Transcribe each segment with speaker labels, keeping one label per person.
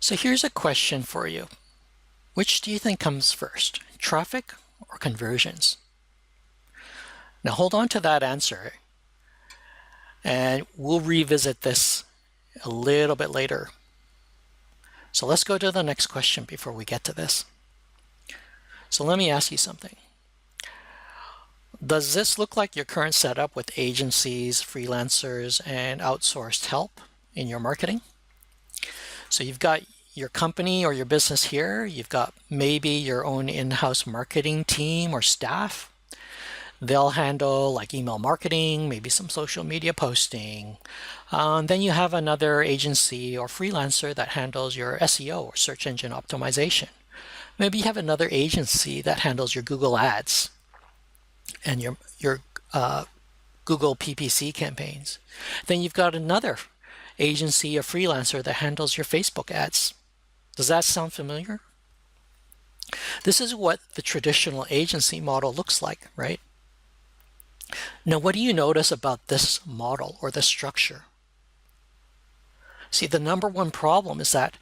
Speaker 1: So here's a question for you. Which do you think comes first, traffic or conversions? Now hold on to that answer and we'll revisit this a little bit later. So let's go to the next question before we get to this. So let me ask you something. Does this look like your current setup with agencies, freelancers, and outsourced help in your marketing? So you've got your company or your business here. You've got maybe your own in-house marketing team or staff. They'll handle like email marketing, maybe some social media posting. Then you have another agency or freelancer that handles your SEO or search engine optimization. Maybe you have another agency that handles your Google ads and your Google PPC campaigns. Then you've got another agency or freelancer that handles your Facebook ads. Does that sound familiar? This is what the traditional agency model looks like, right? Now, what do you notice about this model or this structure? See, the number one problem is that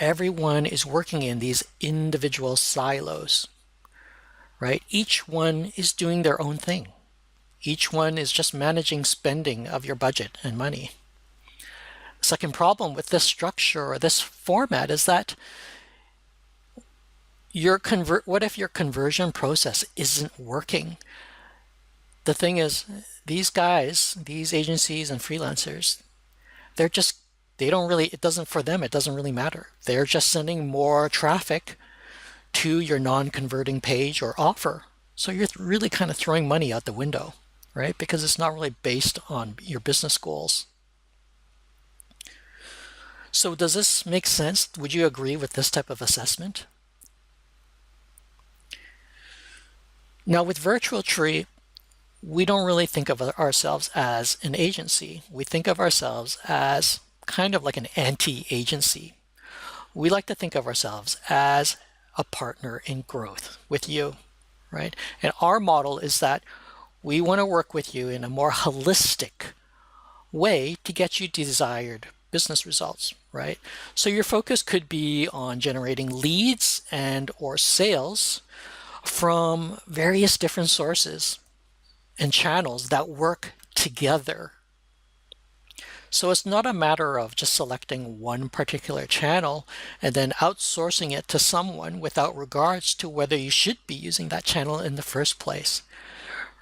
Speaker 1: everyone is working in these individual silos, right? Each one is doing their own thing. Each one is just managing spending of your budget and money. Second problem with this structure or this format is that what if your conversion process isn't working? The thing is, these guys, these agencies and freelancers, they don't really, for them, it doesn't really matter. They're just sending more traffic to your non-converting page or offer. So you're really kind of throwing money out the window, right? Because it's not really based on your business goals. So does this make sense? Would you agree with this type of assessment? Now with Virtual Tree, we don't really think of ourselves as an agency. We think of ourselves as kind of like an anti-agency. We like to think of ourselves as a partner in growth with you, right? And our model is that we want to work with you in a more holistic way to get you desired business results, right? So your focus could be on generating leads and or sales from various different sources and channels that work together. So it's not a matter of just selecting one particular channel and then outsourcing it to someone without regards to whether you should be using that channel in the first place,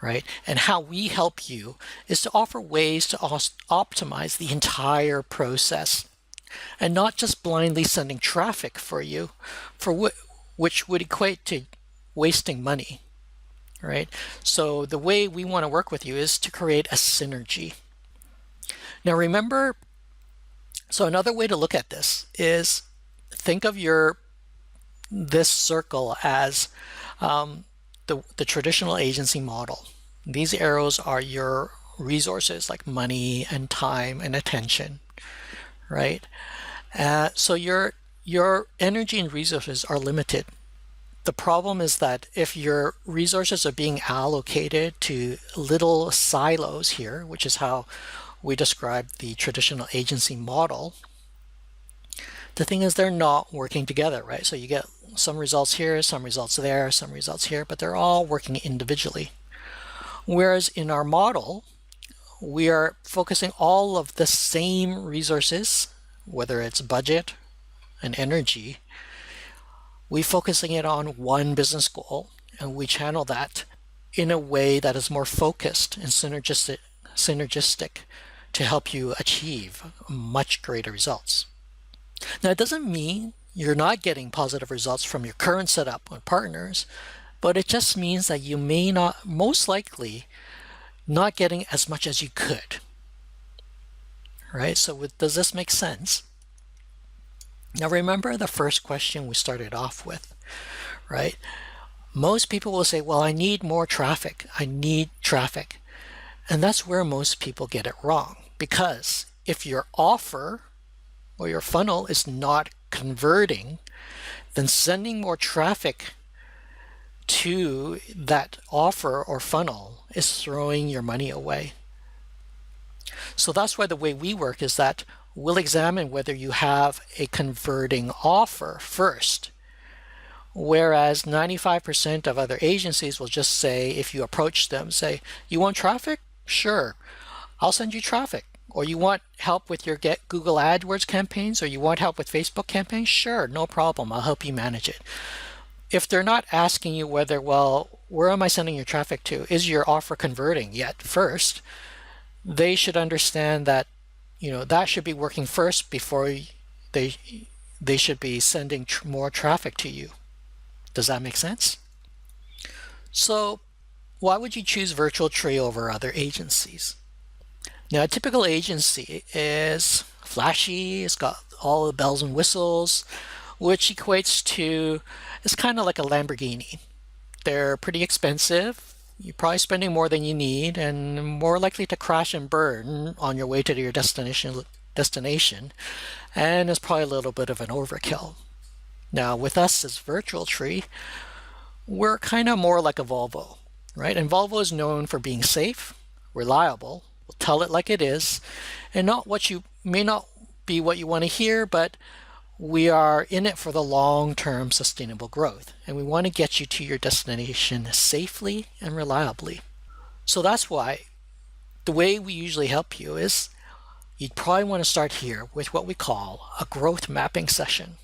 Speaker 1: right? And how we help you is to offer ways to optimize the entire process and not just blindly sending traffic for you, which would equate to wasting money, right? So the way we want to work with you is to create a synergy. Now remember, so another way to look at this is think of this circle as the traditional agency model. These arrows are your resources like money and time and attention, right? So your energy and resources are limited. The problem is that if your resources are being allocated to little silos here, which is how we describe the traditional agency model, the thing is they're not working together, right? So you get some results here, some results there, some results here, but they're all working individually. Whereas in our model, we are focusing all of the same resources, whether it's budget and energy, we're focusing it on one business goal, and we channel that in a way that is more focused and synergistic to help you achieve much greater results. Now, it doesn't mean you're not getting positive results from your current setup on partners, but it just means that you may not, most likely, not getting as much as you could, right? So does this make sense? Now remember the first question we started off with, right? Most people will say, well, I need more traffic. I need traffic. And that's where most people get it wrong, because if your offer or your funnel is not converting, then sending more traffic to that offer or funnel is throwing your money away. So that's why the way we work is that we'll examine whether you have a converting offer first. Whereas 95% of other agencies will just say, if you approach them, say, you want traffic? Sure, I'll send you traffic. Or you want help with your Get Google AdWords campaigns, or you want help with Facebook campaigns? Sure, no problem, I'll help you manage it. If they're not asking you whether, well, where am I sending your traffic to? Is your offer converting yet first? They should understand that, that should be working first before they should be sending more traffic to you. Does that make sense? So why would you choose Virtual Tree over other agencies? Now, a typical agency is flashy, it's got all the bells and whistles, which equates to, it's kind of like a Lamborghini. They're pretty expensive. You're probably spending more than you need and more likely to crash and burn on your way to your destination, and it's probably a little bit of an overkill. Now, with us as Virtual Tree, we're kind of more like a Volvo, right? And Volvo is known for being safe, reliable, we'll tell it like it is, and not what you may not be what you want to hear, but we are in it for the long-term sustainable growth, and we want to get you to your destination safely and reliably. So that's why the way we usually help you is you'd probably want to start here with what we call a growth mapping session.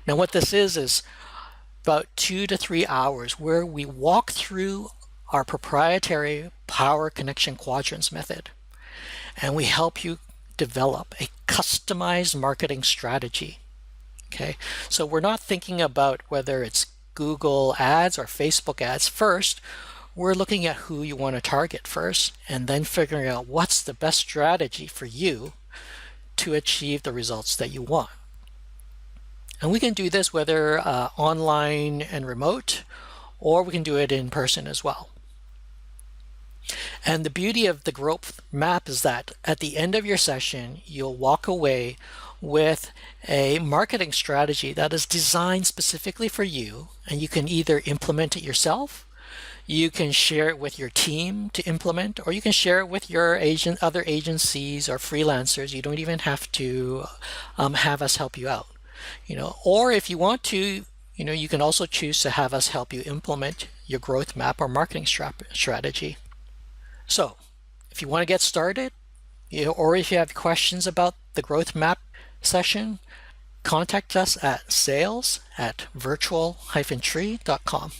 Speaker 1: Now, what this is about 2 to 3 hours where we walk through our proprietary Power Connection Quadrants method, and we help you develop a customized marketing strategy. Okay, so we're not thinking about whether it's Google ads or Facebook ads first. We're looking at who you want to target first, and then figuring out what's the best strategy for you to achieve the results that you want. And we can do this whether online and remote, or we can do it in person as well. And the beauty of the growth map is that at the end of your session, you'll walk away with a marketing strategy that is designed specifically for you, and you can either implement it yourself, you can share it with your team to implement, or you can share it with your other agencies or freelancers. You don't even have to have us help you out. Or if you want to, you can also choose to have us help you implement your growth map or marketing strategy. So if you want to get started, or if you have questions about the growth map session, contact us at sales@virtual-tree.com.